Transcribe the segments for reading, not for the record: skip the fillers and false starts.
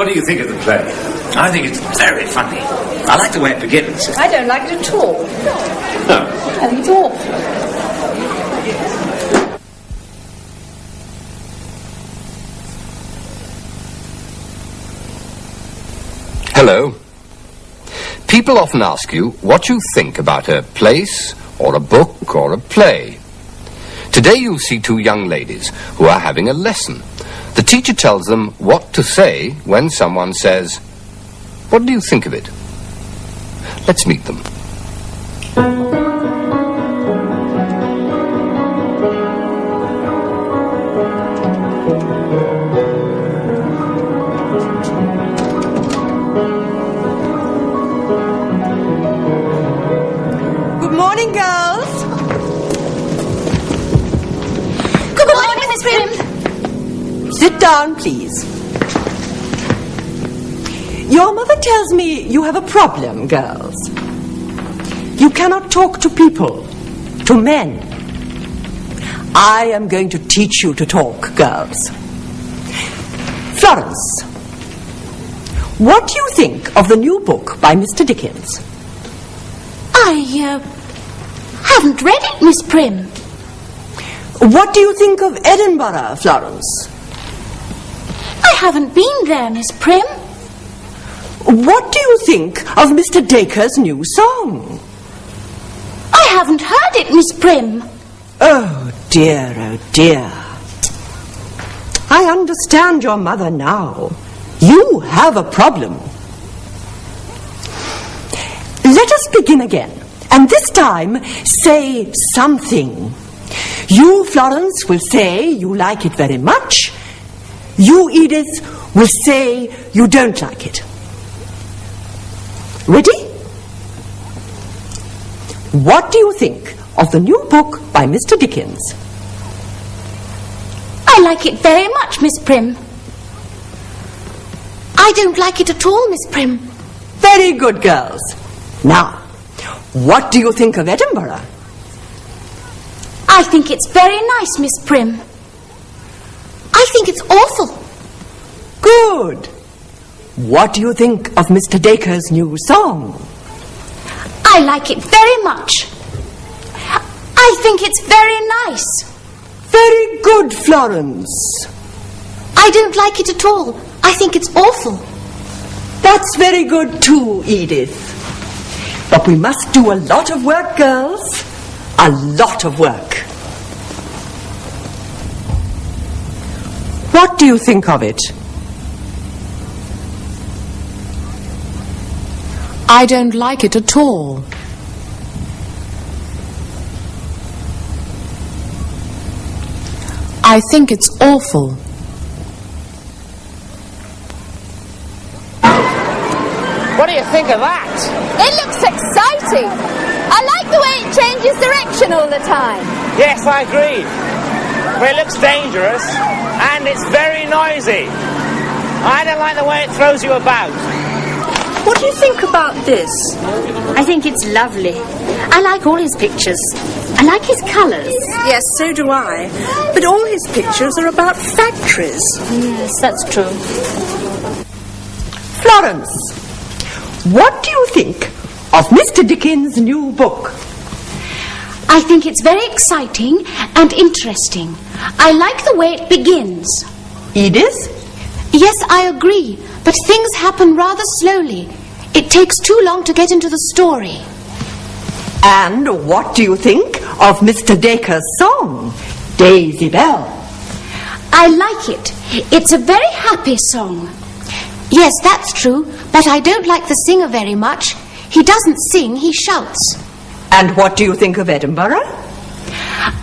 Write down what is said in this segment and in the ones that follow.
what do you think of the play? I think it's very funny. I like the way it begins. I don't like it at all. No. I think it's awful. Hello. People often ask you what you think about a place, or a book, or a play. Today you'll see two young ladies who are having a lesson. The teacher tells them what to say when someone says, "What do you think of it?" Let's meet them. Good morning, girls. Good morning, Mrs. Prim. Sit down, please. Your mother tells me you have a problem, girls. You cannot talk to people, to men. I am going to teach you to talk, girls. Florence, what do you think of the new book by Mr. Dickens? I haven't read it, Miss Prim. What do you think of Edinburgh, Florence? I haven't been there, Miss Prim. What do you think of Mr. Dacre's new song? I haven't heard it, Miss Prim. Oh dear, oh dear. I understand your mother now. You have a problem. Let us begin again, and this time say something. You, Florence, will say you like it very much. You, Edith, will say you don't like it. Ready? What do you think of the new book by Mr. Dickens? I like it very much, Miss Prim. I don't like it at all, Miss Prim. Very good, girls. Now, what do you think of Edinburgh? I think it's very nice, Miss Prim. I think it's awful. Good. What do you think of Mr. Dacre's new song? I like it very much. I think it's very nice. Very good, Florence. I don't like it at all. I think it's awful. That's very good too, Edith. But we must do a lot of work, girls. A lot of work. What do you think of it? I don't like it at all. I think it's awful. What do you think of that? It looks exciting. I like the way it changes direction all the time. Yes, I agree. But it looks dangerous and it's very noisy. I don't like the way it throws you about. What do you think about this? I think it's lovely. I like all his pictures. I like his colours. Yes, so do I. But all his pictures are about factories. Yes, that's true. Florence, what do you think of Mr. Dickens' new book? I think it's very exciting and interesting. I like the way it begins. Edith? Yes, I agree, but things happen rather slowly. It takes too long to get into the story. And what do you think of Mr. Dacre's song, Daisy Bell? I like it. It's a very happy song. Yes, that's true, but I don't like the singer very much. He doesn't sing, he shouts. And what do you think of Edinburgh?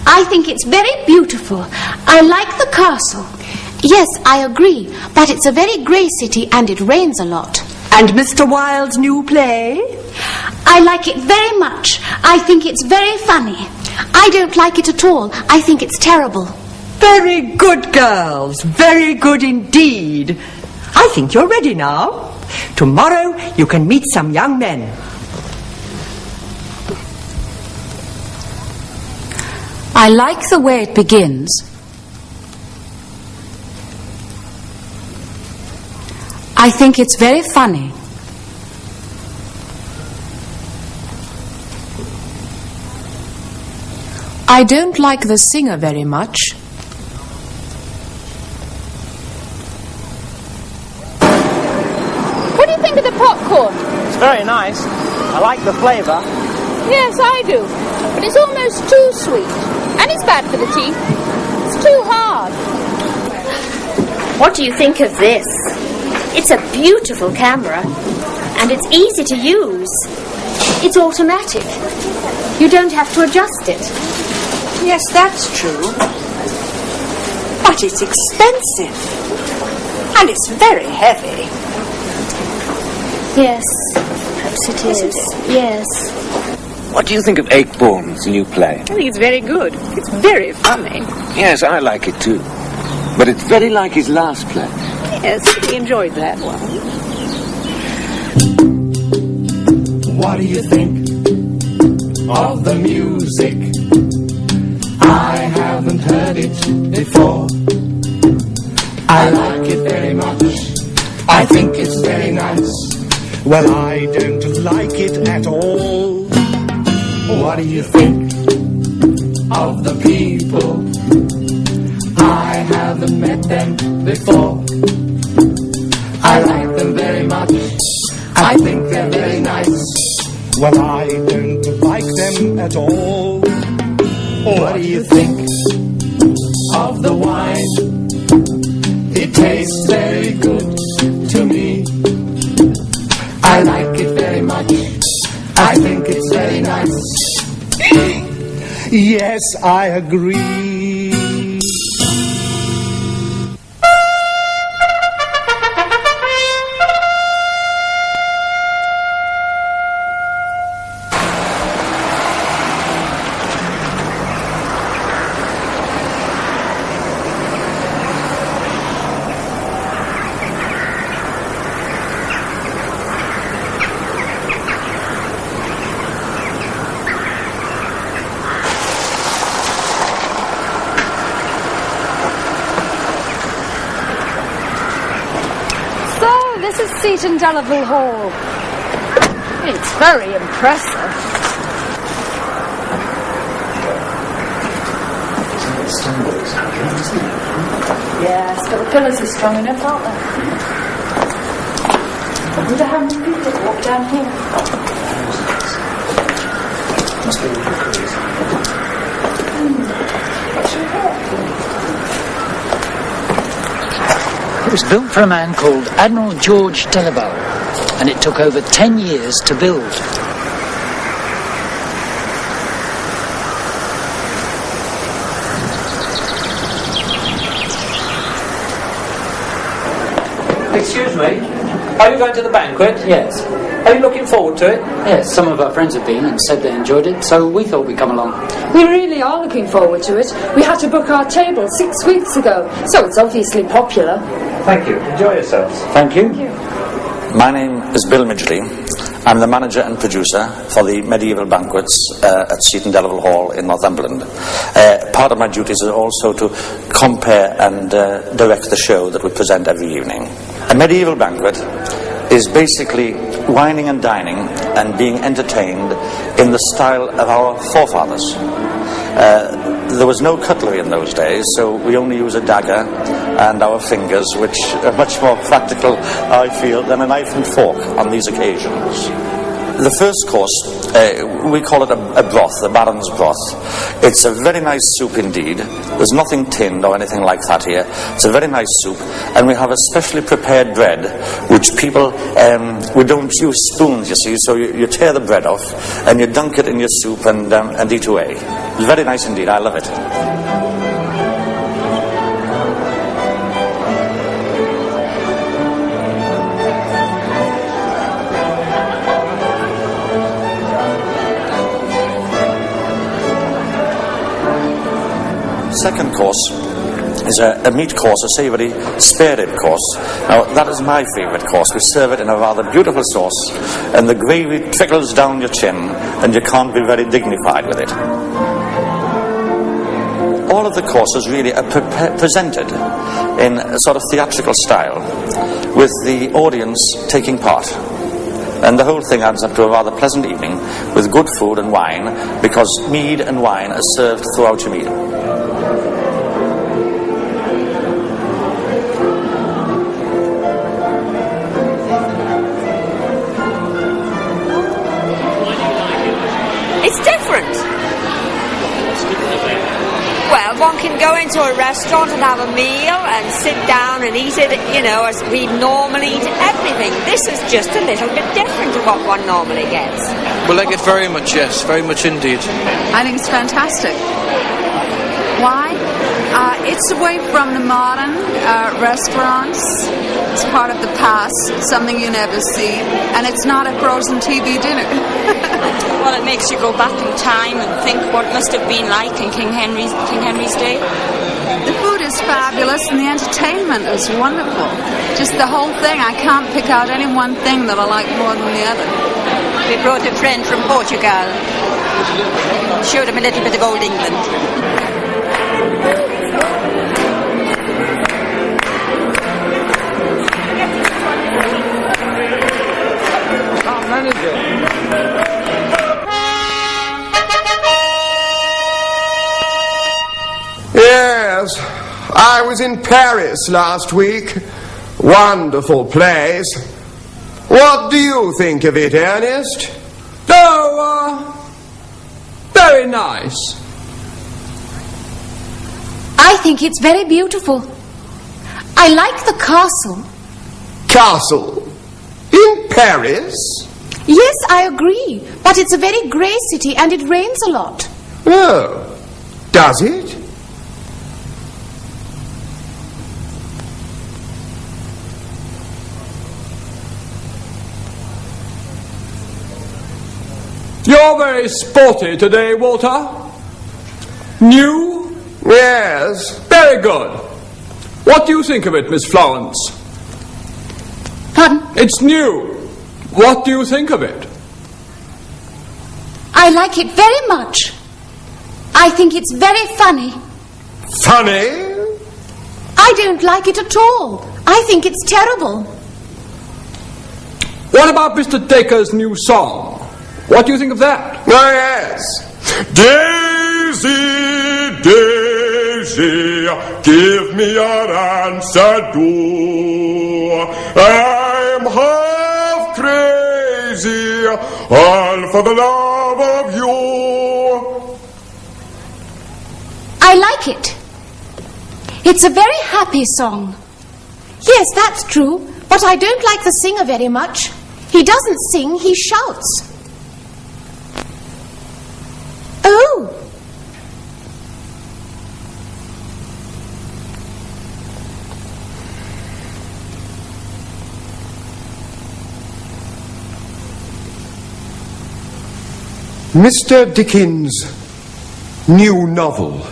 I think it's very beautiful. I like the castle. Yes, I agree, but it's a very grey city and it rains a lot. And Mr. Wilde's new play? I like it very much. I think it's very funny. I don't like it at all. I think it's terrible. Very good, girls. Very good indeed. I think you're ready now. Tomorrow you can meet some young men. I like the way it begins. I think it's very funny. I don't like the singer very much. What do you think of the popcorn? It's very nice. I like the flavour. Yes, I do. But it's almost too sweet. And it's bad for the teeth. It's too hard. What do you think of this? It's a beautiful camera. And it's easy to use. It's automatic. You don't have to adjust it. Yes, that's true. But it's expensive. And it's very heavy. Yes, perhaps it is. Yes. What do you think of Akeborn's new play? I think it's very good. It's very funny. Yes, I like it too. But it's very like his last play. Yes, he enjoyed that one. What do you think of the music? I haven't heard it before. I like it very much. I think it's very nice. Well, I don't like it at all. What do you think of the people? I haven't met them before. I like them very much. I think they're very nice. Well, I don't like them at all. What do you think of the wine? It tastes very good to me. I like it very much. I think it's very nice. Yes, I agree. Seat in Delaval Hall. It's very impressive. Yes, but the pillars are strong enough, aren't they? I wonder how many people walk down here. Must be What's your hair? It was built for a man called Admiral George Delaval, and it took over 10 years to build. Excuse me, are you going to the banquet? Yes. Are you looking forward to it? Yes, some of our friends have been and said they enjoyed it, so we thought we'd come along. We really are looking forward to it. We had to book our table 6 weeks ago, so it's obviously popular. Thank you. Enjoy yourselves. Thank you. Thank you. My name is Bill Midgley. I'm the manager and producer for the medieval banquets at Seaton Delaval Hall in Northumberland. Part of my duties is also to compare and direct the show that we present every evening. A medieval banquet is basically wining and dining and being entertained in the style of our forefathers. There was no cutlery in those days, so we only use a dagger and our fingers, which are much more practical, I feel, than a knife and fork on these occasions. The first course, we call it a broth, the Baron's broth. It's a very nice soup indeed. There's nothing tinned or anything like that here. It's a very nice soup, and we have a specially prepared bread, which people, we don't use spoons, you see, so you tear the bread off, and you dunk it in your soup and eat away. It's very nice indeed, I love it. Second course is a meat course, a savoury spare rib course. Now, that is my favourite course. We serve it in a rather beautiful sauce, and the gravy trickles down your chin, and you can't be very dignified with it. all of the courses really are presented in a sort of theatrical style, with the audience taking part. And the whole thing adds up to a rather pleasant evening with good food and wine, because mead and wine are served throughout your meal. It's different. Well, one can go into a restaurant and have a meal and sit down and eat it, you know, as we normally eat everything. This is just a little bit different to what one normally gets. We like it very much, yes, very much indeed. I think it's fantastic. Why? It's away from the modern restaurants. It's part of the past, something you never see, and it's not a frozen TV dinner. Well, it makes you go back in time and think what it must have been like in King Henry's day. The food is fabulous and the entertainment is wonderful. Just the whole thing. I can't pick out any one thing that I like more than the other. We brought a friend from Portugal. Showed him a little bit of old England. Yes, I was in Paris last week. Wonderful place. What do you think of it, Ernest? Oh, very nice. I think it's very beautiful. I like the castle. Castle? In Paris? Yes, I agree. But it's a very grey city and it rains a lot. Oh, does it? You're very sporty today, Walter. New? Yes. Very good. What do you think of it, Miss Florence? Pardon? It's new. What do you think of it? I like it very much. I think it's very funny. Funny? I don't like it at all. I think it's terrible. What about Mr. Dacre's new song? What do you think of that? Oh, yes. Daisy, Daisy, give me your answer, do. I'm half crazy, all for the love of you. I like it. It's a very happy song. Yes, that's true, but I don't like the singer very much. He doesn't sing, he shouts. Oh! Mr. Dickens' new novel.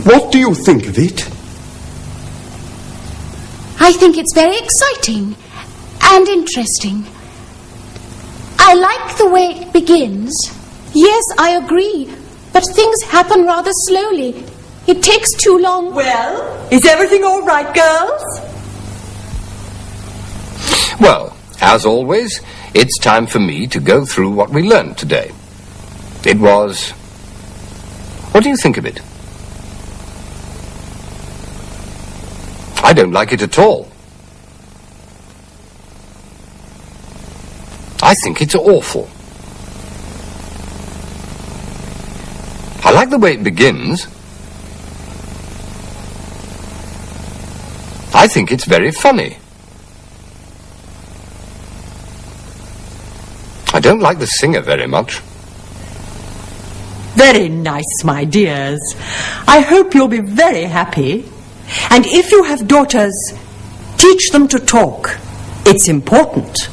What do you think of it? I think it's very exciting and interesting. I like the way it begins. Yes, I agree. But things happen rather slowly. It takes too long. Well, is everything all right, girls? Well, as always, it's time for me to go through what we learned today. It was... What do you think of it? I don't like it at all. I think it's awful. I like the way it begins. I think it's very funny. I don't like the singer very much. Very nice, my dears. I hope you'll be very happy. And if you have daughters, teach them to talk. It's important.